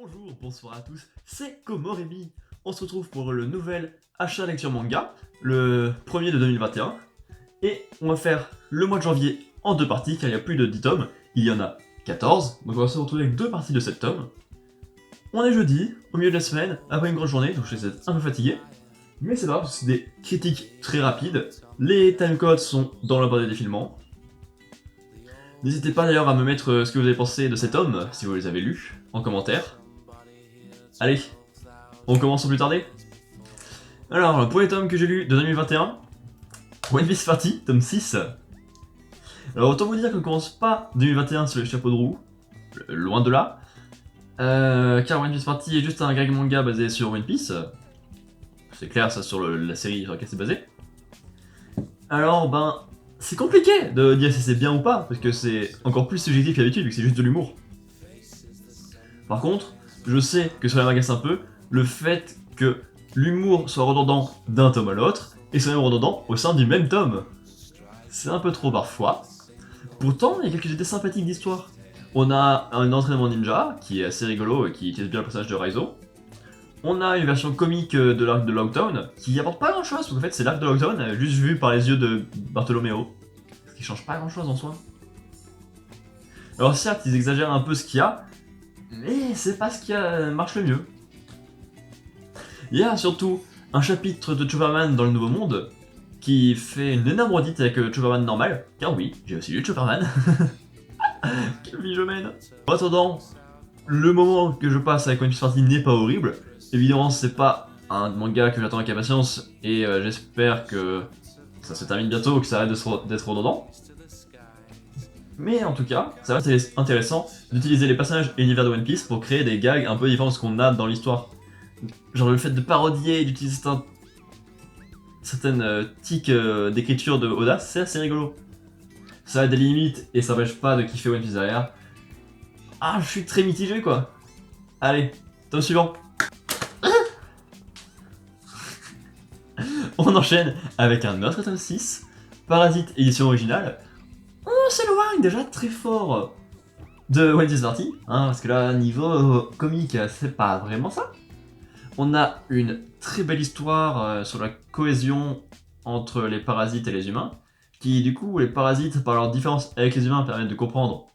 Bonjour, bonsoir à tous, c'est Komoremi. On se retrouve pour le nouvel achat lecture manga, le premier de 2021. Et on va faire le mois de janvier en deux parties, car il y a plus de 10 tomes. Il y en a 14, donc on va se retrouver avec deux parties de 7 tomes. On est jeudi, au milieu de la semaine, après une grosse journée, donc je vais être un peu fatigué. Mais c'est pas grave, parce que c'est des critiques très rapides. Les timecodes sont dans la barre de défilement. N'hésitez pas d'ailleurs à me mettre ce que vous avez pensé de cet homme, si vous les avez lus, en commentaire. Allez, on commence sans plus tarder. Alors, le premier tome que j'ai lu de 2021, One Piece Party, tome 6. Alors autant vous dire qu'on commence pas 2021 sur les chapeaux de roue, loin de là. Car One Piece Party est juste un gag manga basé sur One Piece. C'est clair, ça sur la série sur laquelle c'est basé. Alors c'est compliqué de dire si c'est bien ou pas, parce que c'est encore plus subjectif qu'habitude, vu que c'est juste de l'humour. Par contre, je sais que ça m'agace un peu le fait que l'humour soit redondant d'un tome à l'autre, et soit même redondant au sein du même tome. C'est un peu trop parfois. Pourtant, il y a quelques idées sympathiques d'histoire. On a un entraînement ninja, qui est assez rigolo et qui utilise bien le personnage de Raizo. On a une version comique de l'arc de Lockdown, qui apporte pas grand chose, parce qu'en fait c'est l'arc de Lockdown, juste vu par les yeux de Bartolomeo. Ce qui change pas grand chose en soi. Alors certes, ils exagèrent un peu ce qu'il y a, mais c'est pas ce qui marche le mieux. Il y a surtout un chapitre de Chopperman dans le Nouveau Monde, qui fait une énorme redite avec Chopperman normal, car oui, j'ai aussi lu Chopperman. Quelle vie je mène. En attendant, le moment que je passe avec One Piece Party n'est pas horrible. Évidemment, c'est pas un manga que j'attends avec impatience, et j'espère que ça se termine bientôt, que ça arrête d'être redondant. Mais en tout cas, ça va être intéressant d'utiliser les personnages et l'univers de One Piece pour créer des gags un peu différents de ce qu'on a dans l'histoire. Genre le fait de parodier et d'utiliser certaines tics d'écriture de Oda, c'est assez rigolo. Ça a des limites et ça n'empêche pas de kiffer One Piece derrière. Ah, je suis très mitigé quoi. Allez, tome suivant. On enchaîne avec un autre tome 6, Parasite édition originale. On s'éloigne déjà très fort de One Piece Party, hein, parce que là, niveau comique, c'est pas vraiment ça. On a une très belle histoire sur la cohésion entre les parasites et les humains, qui du coup, les parasites, par leur différence avec les humains, permettent de comprendre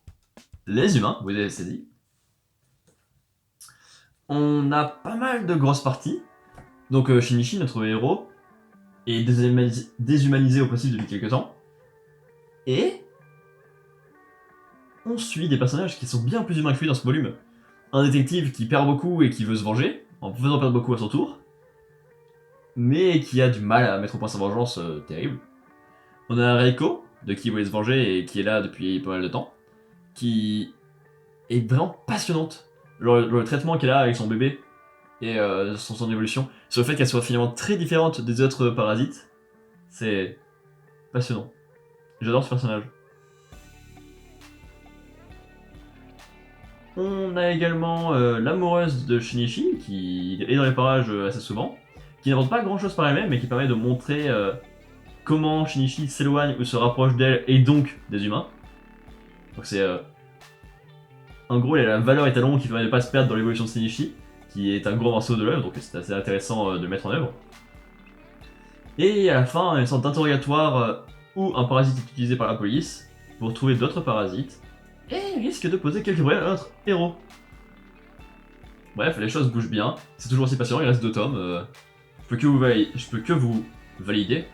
les humains, vous avez saisi. On a pas mal de grosses parties, donc Shinichi, notre héros, est déshumanisé au possible depuis quelques temps, et on suit des personnages qui sont bien plus humains que lui dans ce volume. Un détective qui perd beaucoup et qui veut se venger, en faisant perdre beaucoup à son tour, mais qui a du mal à mettre au point sa vengeance terrible. On a Reiko, de qui il voulait se venger et qui est là depuis pas mal de temps, qui est vraiment passionnante. Le traitement qu'elle a avec son bébé et son évolution, sur le fait qu'elle soit finalement très différente des autres parasites, c'est passionnant. J'adore ce personnage. On a également l'amoureuse de Shinichi, qui est dans les parages assez souvent, qui n'apporte pas grand chose par elle-même, mais qui permet de montrer comment Shinichi s'éloigne ou se rapproche d'elle, et donc des humains. Donc c'est... en gros, il y a la valeur étalon qui permet de ne pas se perdre dans l'évolution de Shinichi, qui est un gros morceau de l'œuvre, donc c'est assez intéressant de le mettre en œuvre. Et à la fin, une sorte d'interrogatoire où un parasite est utilisé par la police pour trouver d'autres parasites, et risque de poser quelques problèmes à notre héros. Bref, les choses bougent bien, c'est toujours aussi passionnant, il reste 2 tomes. Je peux que vous valider.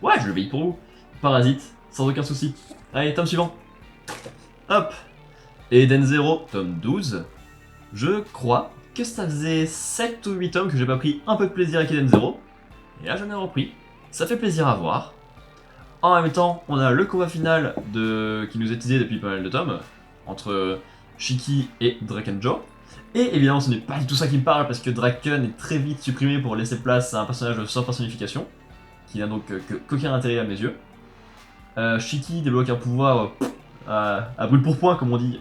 Ouais, je le valide pour vous. Parasite, sans aucun souci. Allez, tome suivant. Hop. Eden Zero, tome 12. Je crois que ça faisait 7 ou 8 tomes que j'ai pas pris un peu de plaisir avec Eden Zero. Et là, j'en ai repris. Ça fait plaisir à voir. En même temps, on a le combat final qui nous est teasé depuis pas mal de tomes, entre Shiki et Drakenjo. Et évidemment, ce n'est pas du tout ça qui me parle, parce que Draken est très vite supprimé pour laisser place à un personnage sans personnification, qui n'a donc qu'aucun intérêt à mes yeux. Shiki débloque un pouvoir à brûle pour point, comme on dit.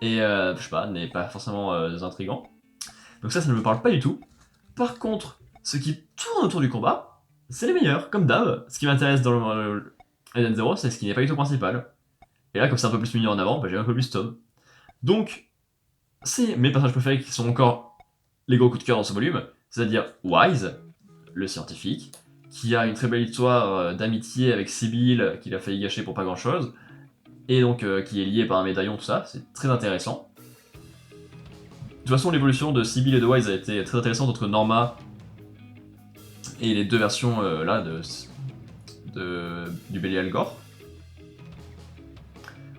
Et je sais pas, n'est pas forcément intriguant. Donc ça ne me parle pas du tout. Par contre, ce qui tourne autour du combat, c'est les meilleurs, comme d'hab. Ce qui m'intéresse dans le Eden Zero, c'est ce qui n'est pas du tout principal. Et là, comme c'est un peu plus mis en avant, j'ai un peu plus Tom. Donc, c'est mes personnages préférés qui sont encore les gros coups de cœur dans ce volume, c'est-à-dire Wise, le scientifique, qui a une très belle histoire d'amitié avec Sibyl qu'il a failli gâcher pour pas grand-chose, et donc qui est lié par un médaillon, tout ça, c'est très intéressant. De toute façon, l'évolution de Sibyl et de Wise a été très intéressante entre Norma et les deux versions là du Belial Gore.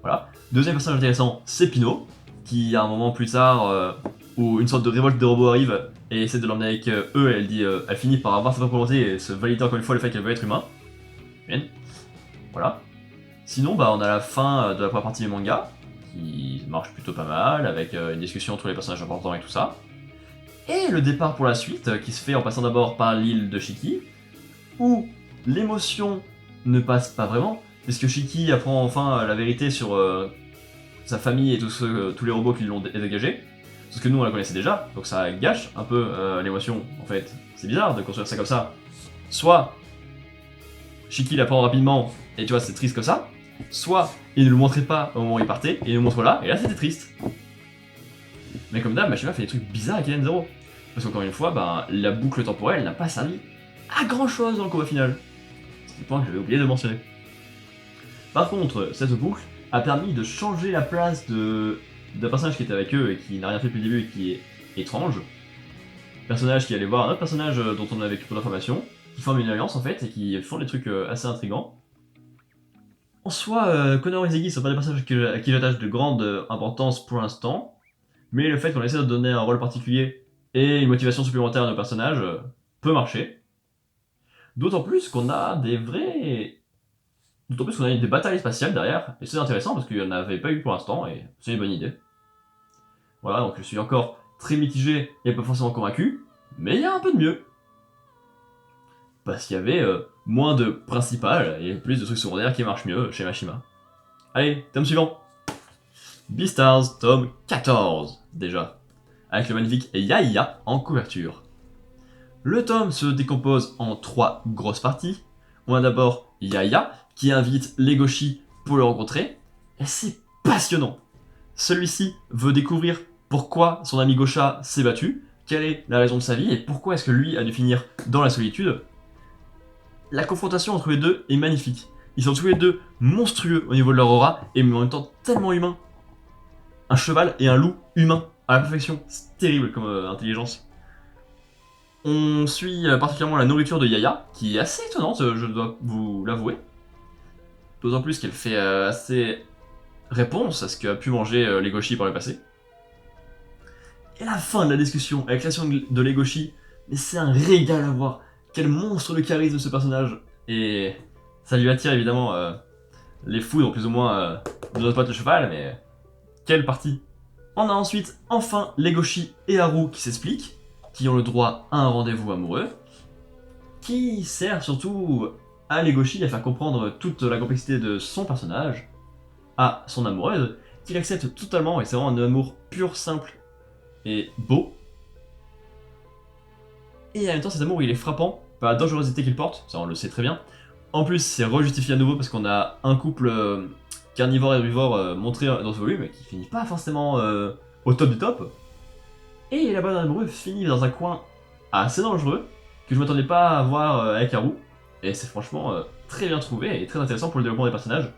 Voilà. Deuxième personnage intéressant, c'est Pino, qui à un moment plus tard, où une sorte de révolte des robots arrive et essaie de l'emmener avec eux, elle dit, elle finit par avoir sa propre volonté et se valider encore une fois le fait qu'elle veut être humain. Bien. Voilà. Sinon, bah, on a la fin de la première partie du manga, qui marche plutôt pas mal, avec une discussion entre les personnages importants et tout ça. Et le départ pour la suite, qui se fait en passant d'abord par l'île de Shiki, où l'émotion ne passe pas vraiment, puisque Shiki apprend enfin la vérité sur sa famille et tous les robots qui l'ont dégagé. Parce que nous on la connaissait déjà, donc ça gâche un peu l'émotion en fait. C'est bizarre de construire ça comme ça. Soit Shiki l'apprend rapidement, et tu vois c'est triste comme ça, soit il ne le montrait pas au moment où il partait, et il le montre là, et là c'était triste. Mais comme d'hab, Mashima fait des trucs bizarres avec Eden Zero. Parce qu'encore une fois, ben, la boucle temporelle n'a pas servi à grand chose dans le combat final. C'est le point que j'avais oublié de mentionner. Par contre, cette boucle a permis de changer la place d'un personnage qui était avec eux et qui n'a rien fait depuis le début et qui est étrange. Personnage qui allait voir un autre personnage dont on avait peu d'informations, qui forment une alliance en fait et qui font des trucs assez intrigants. En soi, Connor et Ziggy sont pas des personnages à qui j'attache de grande importance pour l'instant, mais le fait qu'on essaie de donner un rôle particulier et une motivation supplémentaire à nos personnages peut marcher. D'autant plus qu'on a des vrais... D'autant plus qu'on a des batailles spatiales derrière, et c'est intéressant parce qu'il n'y en avait pas eu pour l'instant, et c'est une bonne idée. Voilà, donc je suis encore très mitigé et pas forcément convaincu, mais il y a un peu de mieux. Parce qu'il y avait moins de principal et plus de trucs secondaires qui marchent mieux chez Mashima. Allez, tome suivant. Beastars, tome 14, déjà. Avec le magnifique Yaya en couverture. Le tome se décompose en 3 grosses parties. On a d'abord Yaya, qui invite Legoshi pour le rencontrer, et c'est passionnant. Celui-ci veut découvrir pourquoi son ami Gosha s'est battu, quelle est la raison de sa vie, et pourquoi est-ce que lui a dû finir dans la solitude. La confrontation entre les deux est magnifique. Ils sont tous les deux monstrueux au niveau de leur aura, et en même temps tellement humains. Un cheval et un loup humains, à la perfection. C'est terrible comme intelligence. On suit particulièrement la nourriture de Yaya, qui est assez étonnante, je dois vous l'avouer. D'autant plus qu'elle fait assez réponse à ce qu'a pu manger Legoshi par le passé. Et la fin de la discussion avec la création de Legoshi, mais c'est un régal à voir. Quel monstre de charisme ce personnage. Et ça lui attire évidemment les foudres plus ou moins de notre pote le cheval, mais quelle partie. On a ensuite enfin Legoshi et Haru qui s'expliquent, qui ont le droit à un rendez-vous amoureux, qui sert surtout à Legoshi à faire comprendre toute la complexité de son personnage, à son amoureuse, qu'il accepte totalement, et c'est vraiment un amour pur, simple et beau. Et en même temps, cet amour, il est frappant par la dangerosité qu'il porte, ça on le sait très bien. En plus, c'est rejustifié à nouveau parce qu'on a un couple carnivore et herbivore montré dans ce volume, qui finit pas forcément au top du top. Et la bande amoureuse finit dans un coin assez dangereux, que je m'attendais pas à voir avec Haru. Et c'est franchement très bien trouvé et très intéressant pour le développement des personnages.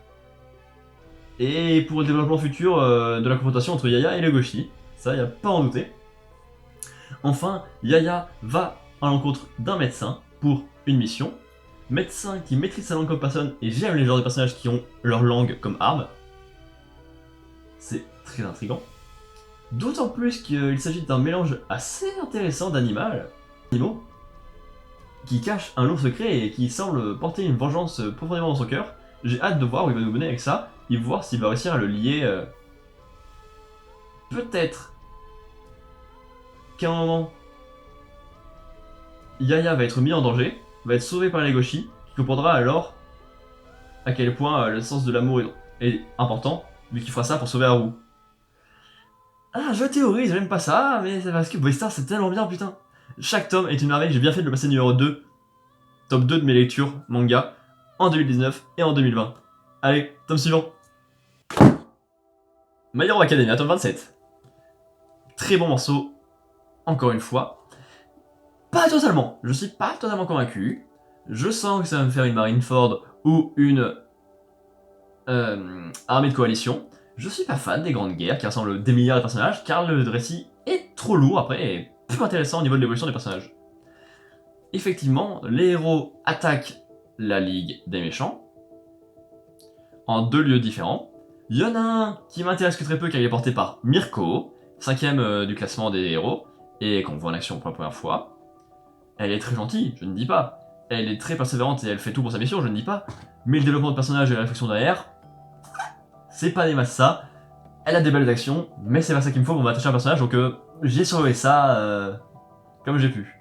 Et pour le développement futur de la confrontation entre Yaya et Legoshi, ça y a pas à en douter. Enfin, Yaya va à l'encontre d'un médecin pour une mission. Médecin qui maîtrise sa langue comme personne, et j'aime les genres de personnages qui ont leur langue comme arme. C'est très intriguant. D'autant plus qu'il s'agit d'un mélange assez intéressant d'animaux qui cache un lourd secret et qui semble porter une vengeance profondément dans son cœur. J'ai hâte de voir où il va nous mener avec ça, et voir s'il va réussir à le lier. Peut-être qu'à un moment, Yaya va être mis en danger, va être sauvé par Legoshi, qui comprendra alors à quel point le sens de l'amour est important, vu qu'il fera ça pour sauver Haru. Ah, je théorise, j'aime pas ça, mais c'est parce que Beastars c'est tellement bien, putain. Chaque tome est une merveille, j'ai bien fait de le passer numéro 2, top 2 de mes lectures manga, en 2019 et en 2020. Allez, tome suivant. My Hero Academia, tome 27. très bon morceau, encore une fois. Pas totalement, je suis pas totalement convaincu. Je sens que ça va me faire une Marineford ou une armée de coalition. Je suis pas fan des grandes guerres qui rassemblent des milliards de personnages, car le récit est trop lourd après et peu intéressant au niveau de l'évolution des personnages. Effectivement, les héros attaquent la Ligue des méchants en 2 lieux différents. Il y en a un qui m'intéresse que très peu car il est porté par Mirko, 5ème du classement des héros, et qu'on voit en action pour la première fois. Elle est très gentille, je ne dis pas. Elle est très persévérante et elle fait tout pour sa mission, je ne dis pas. Mais le développement de personnage et la réflexion derrière, c'est pas des masses ça. Elle a des belles actions, mais c'est pas ça qu'il me faut pour m'attacher à un personnage, donc j'ai surveillé ça comme j'ai pu.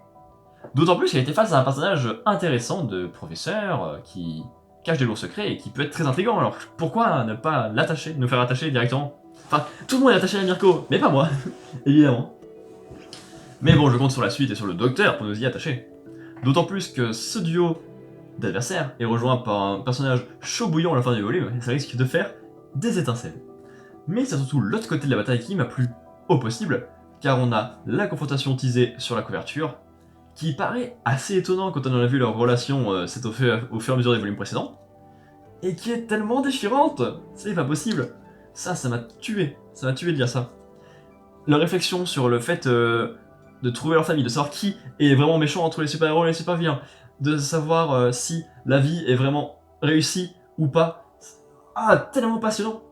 D'autant plus qu'elle était face à un personnage intéressant de professeur qui cache des lourds secrets et qui peut être très intriguant, alors pourquoi ne pas l'attacher, nous faire attacher directement? Enfin, tout le monde est attaché à Mirko, mais pas moi, évidemment. Mais bon, je compte sur la suite et sur le docteur pour nous y attacher. D'autant plus que ce duo d'adversaires est rejoint par un personnage chaud bouillant à la fin du volume, et ça risque de faire des étincelles. Mais c'est surtout l'autre côté de la bataille qui m'a plu au possible, car on a la confrontation teasée sur la couverture, qui paraît assez étonnant quand on a vu leur relation au fur et à mesure des volumes précédents, et qui est tellement déchirante, c'est pas possible. Ça m'a tué de dire ça. Leur réflexion sur le fait de trouver leur famille, de savoir qui est vraiment méchant entre les super-héros et les super-vilains, de savoir si la vie est vraiment réussie ou pas. Ah, tellement passionnant.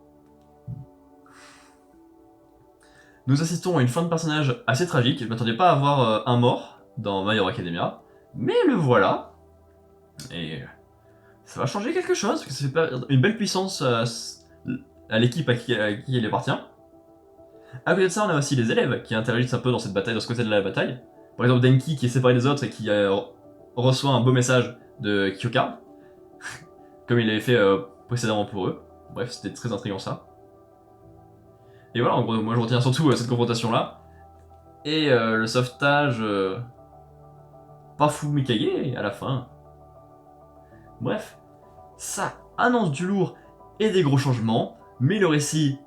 Nous assistons à une fin de personnage assez tragique, je m'attendais pas à avoir un mort dans My Hero Academia, mais le voilà, et ça va changer quelque chose, parce que ça fait perdre une belle puissance à l'équipe à qui elle appartient. À côté de ça, on a aussi les élèves qui interagissent un peu dans cette bataille, dans ce côté de la bataille. Par exemple, Denki qui est séparé des autres et qui reçoit un beau message de Kyoka, comme il l'avait fait précédemment pour eux. Bref, c'était très intriguant ça. Et voilà, en gros, moi je retiens surtout cette confrontation-là. Et le sauvetage pas fou Mikage à la fin. Bref, ça annonce du lourd et des gros changements, mais le récit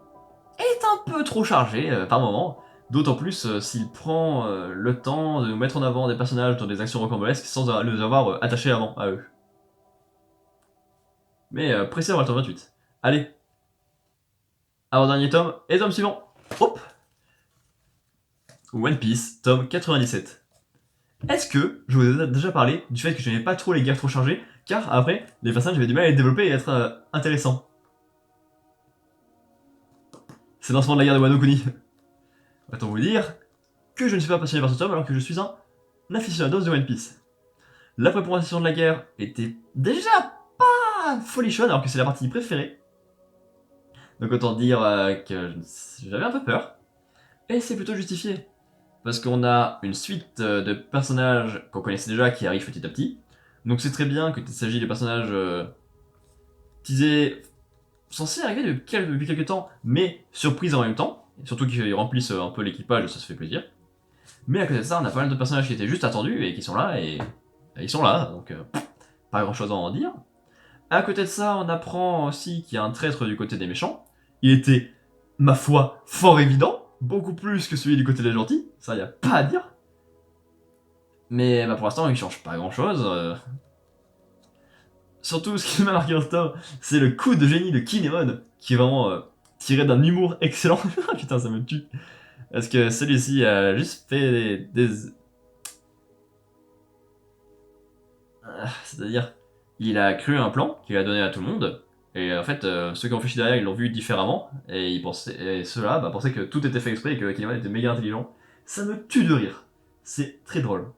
est un peu trop chargé par moment. D'autant plus s'il prend le temps de nous mettre en avant des personnages dans des actions rocambolesques sans les avoir attachés avant à eux. Mais pressé avant le tome 28. Allez, avant-dernier tome et tome suivant. Hop, One Piece, tome 97. Est-ce que je vous ai déjà parlé du fait que je n'aimais pas trop les guerres trop chargées, car après, les personnages avaient du mal à les développer et à être intéressants. C'est le lancement de la guerre de Wano Kuni. Autant vous dire que je ne suis pas passionné par ce tome alors que je suis un aficionado de One Piece. La préparation de la guerre était déjà pas folichonne alors que c'est la partie préférée. Donc autant dire que j'avais un peu peur. Et c'est plutôt justifié. Parce qu'on a une suite de personnages qu'on connaissait déjà qui arrivent petit à petit. Donc c'est très bien qu'il s'agit de personnages teasés, censés arriver depuis quelques temps, mais surprises en même temps. Surtout qu'ils remplissent un peu l'équipage, ça se fait plaisir. Mais à côté de ça, on a pas mal de personnages qui étaient juste attendus et qui sont là, et ils sont là, donc pas grand chose à en dire. À côté de ça, on apprend aussi qu'il y a un traître du côté des méchants. Il était, ma foi, fort évident, beaucoup plus que celui du côté des gentils, ça y a pas à dire. Mais pour l'instant, il change pas grand chose. Surtout, ce qui m'a marqué en ce tome, c'est le coup de génie de Kinemon, qui est vraiment tiré d'un humour excellent. Putain, ça me tue. Parce que celui-ci a juste fait c'est-à-dire, il a cru un plan qu'il a donné à tout le monde, et en fait, ceux qui ont réfléchi derrière, ils l'ont vu différemment, et ceux-là pensaient que tout était fait exprès et que Kinemon était méga intelligent. Ça me tue de rire. C'est très drôle.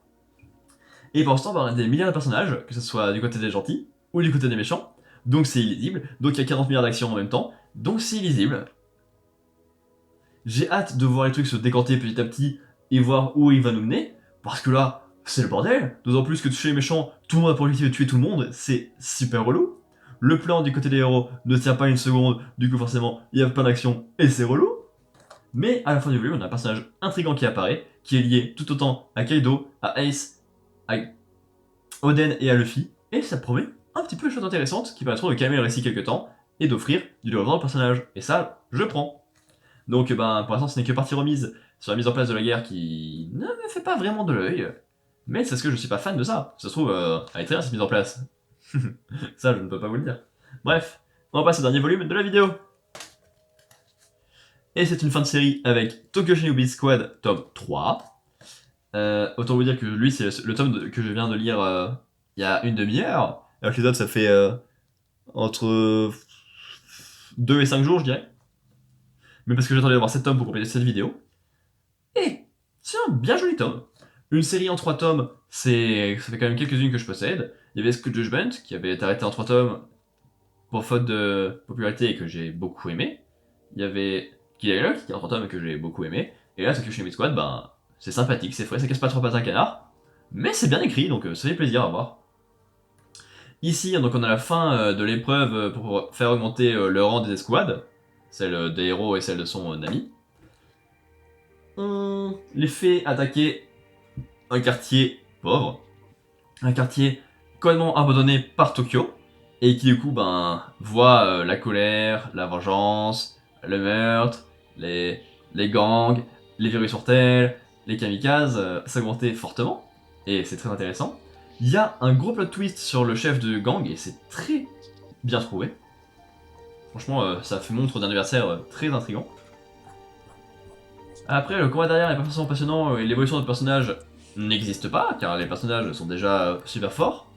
Et pour l'instant, on a des milliards de personnages, que ce soit du côté des gentils ou du côté des méchants, donc c'est illisible, donc il y a 40 milliards d'actions en même temps, donc c'est illisible. J'ai hâte de voir les trucs se décanter petit à petit et voir où il va nous mener, parce que là, c'est le bordel, d'autant plus que toucher les méchants, tout le monde a pour objectif de tuer tout le monde, c'est super relou. Le plan du côté des héros ne tient pas une seconde, du coup forcément, il y a plein d'actions et c'est relou. Mais à la fin du volume, on a un personnage intriguant qui apparaît, qui est lié tout autant à Kaido, à Ace, à Oden et à Luffy, et ça promet un petit peu de choses intéressantes qui permettront de calmer le récit quelques temps et d'offrir du développement au personnage. Et ça, je prends. Donc ben, pour l'instant, ce n'est que partie remise sur la mise en place de la guerre qui ne me fait pas vraiment de l'œil. Mais c'est parce que je suis pas fan de ça. Ça se trouve, elle est très bien cette mise en place. Ça, je ne peux pas vous le dire. Bref, on va passer au dernier volume de la vidéo. Et c'est une fin de série avec Tokyo Shinobi Squad, tome 3. Autant vous dire que lui, c'est le tome que je viens de lire il y a une demi-heure. Alors que les autres, ça fait entre 2 et 5 jours, je dirais. Mais parce que j'attendais d'avoir 7 tomes pour compléter cette vidéo. Et c'est un bien joli tome. Une série en 3 tomes, ça fait quand même quelques-unes que je possède. Il y avait Scud Judgment, qui avait été arrêté en 3 tomes pour faute de popularité et que j'ai beaucoup aimé. Il y avait Kill la Lock, qui est en 3 tomes et que j'ai beaucoup aimé. Et là, Tokyo Shinobi Squad, ben, c'est sympathique, c'est frais, ça casse pas trop pattes un canard. Mais c'est bien écrit, donc ça fait plaisir à voir. Ici, donc on a la fin de l'épreuve pour faire augmenter le rang des escouades, celle des héros et celle de son ami. On les fait attaquer un quartier pauvre, un quartier complètement abandonné par Tokyo, et qui du coup ben, voit la colère, la vengeance, le meurtre, les gangs, les virus mortels, les kamikazes s'augmenter fortement, et c'est très intéressant. Il y a un gros plot twist sur le chef de gang, et c'est très bien trouvé. Franchement, ça fait montre d'anniversaire très intriguant. Après, le combat derrière n'est pas forcément passionnant, et l'évolution de personnages n'existe pas, car les personnages sont déjà super forts.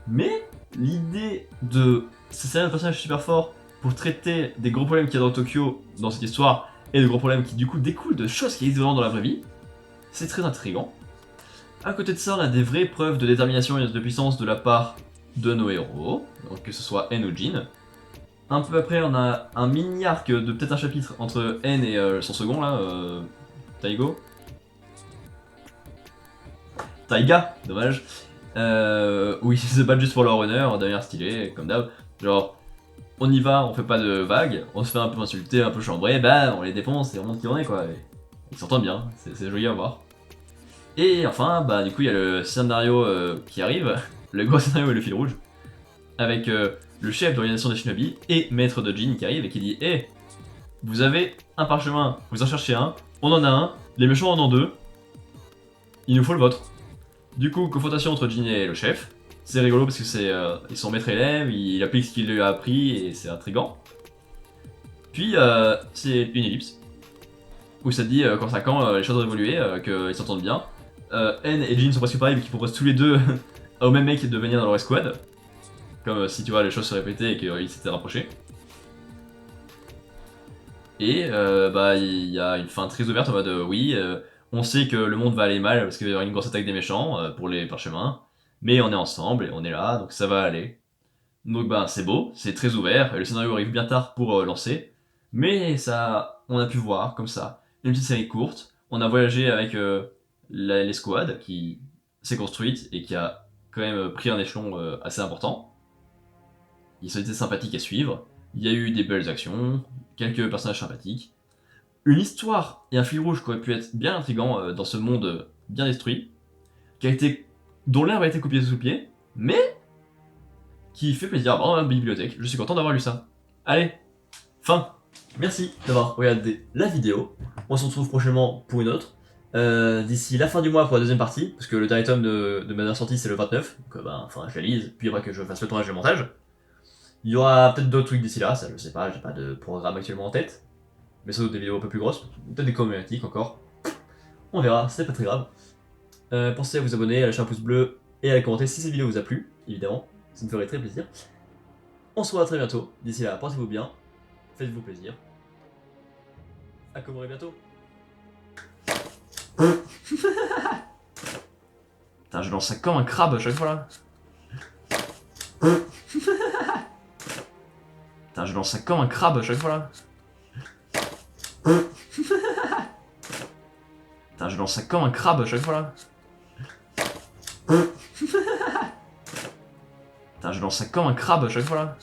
Mais l'idée de ces un personnage super fort pour traiter des gros problèmes qu'il y a dans Tokyo dans cette histoire, et de gros problèmes qui du coup découlent de choses qui existent vraiment dans la vraie vie, c'est très intriguant. À côté de ça, on a des vraies preuves de détermination et de puissance de la part de nos héros, donc que ce soit En ou Jin. Un peu après, on a un mini arc de peut-être un chapitre entre En et son second là, Taigo. Taiga, dommage. Où ils se battent juste pour leur honneur, d'ailleurs stylé, comme d'hab. Genre, on y va, on fait pas de vagues, on se fait un peu insulter, un peu chambrer, bah on les défonce et on montre qui on est quoi. Et ils s'entendent bien, c'est joli à voir. Et enfin, bah du coup il y a le scénario qui arrive, le gros scénario et le fil rouge, avec le chef de l'organisation des shinobi et maître de Jin qui arrive et qui dit hé, vous avez un parchemin, vous en cherchez un, on en a un, les méchants en ont deux, il nous faut le vôtre. Du coup, confrontation entre Jin et le chef. C'est rigolo parce que ils sont maître élève, il applique ce qu'il lui a appris et c'est intriguant. Puis c'est une ellipse où ça dit qu'en 5 ans les choses ont évolué, qu'ils s'entendent bien. En et Jin sont presque pareils mais qu'ils proposent tous les deux au même mec de venir dans leur escouade. Comme si tu vois les choses se répétaient et qu'ils s'étaient rapprochés. Et bah il y a une fin très ouverte en mode oui, on sait que le monde va aller mal parce qu'il va y avoir une grosse attaque des méchants pour les parchemins, mais on est ensemble et on est là, donc ça va aller. Donc bah c'est beau, c'est très ouvert, et le scénario arrive bien tard pour lancer, mais ça, on a pu voir comme ça, une petite série courte, on a voyagé avec l'escouade qui s'est construite et qui a quand même pris un échelon assez important. Ils ont été sympathiques à suivre, il y a eu des belles actions, quelques personnages sympathiques, une histoire et un fil rouge qui aurait pu être bien intrigant dans ce monde bien détruit, dont l'herbe a été coupée sous le pied, mais qui fait plaisir dans la bibliothèque. Je suis content d'avoir lu ça. Allez, fin. Merci d'avoir regardé la vidéo. On se retrouve prochainement pour une autre. D'ici la fin du mois pour la deuxième partie, parce que le dernier tome de ma dernière sortie c'est le 29, donc enfin je la lise, puis après que je fasse le tournage et le montage. Il y aura peut-être d'autres trucs d'ici là, ça je sais pas, j'ai pas de programme actuellement en tête. Mais sans doute des vidéos un peu plus grosses, peut-être des problématiques encore. On verra, c'est pas très grave. Pensez à vous abonner, à lâcher un pouce bleu et à commenter si cette vidéo vous a plu, évidemment. Ça me ferait très plaisir. On se revoit très bientôt. D'ici là, portez-vous bien, faites-vous plaisir. À commander bientôt. Putain, je lance ça comme un crabe à chaque fois là. Putain, je lance ça comme un crabe à chaque fois là. Putain, je lance ça comme un crabe à chaque fois là. Putain, je lance ça comme un crabe à chaque fois là.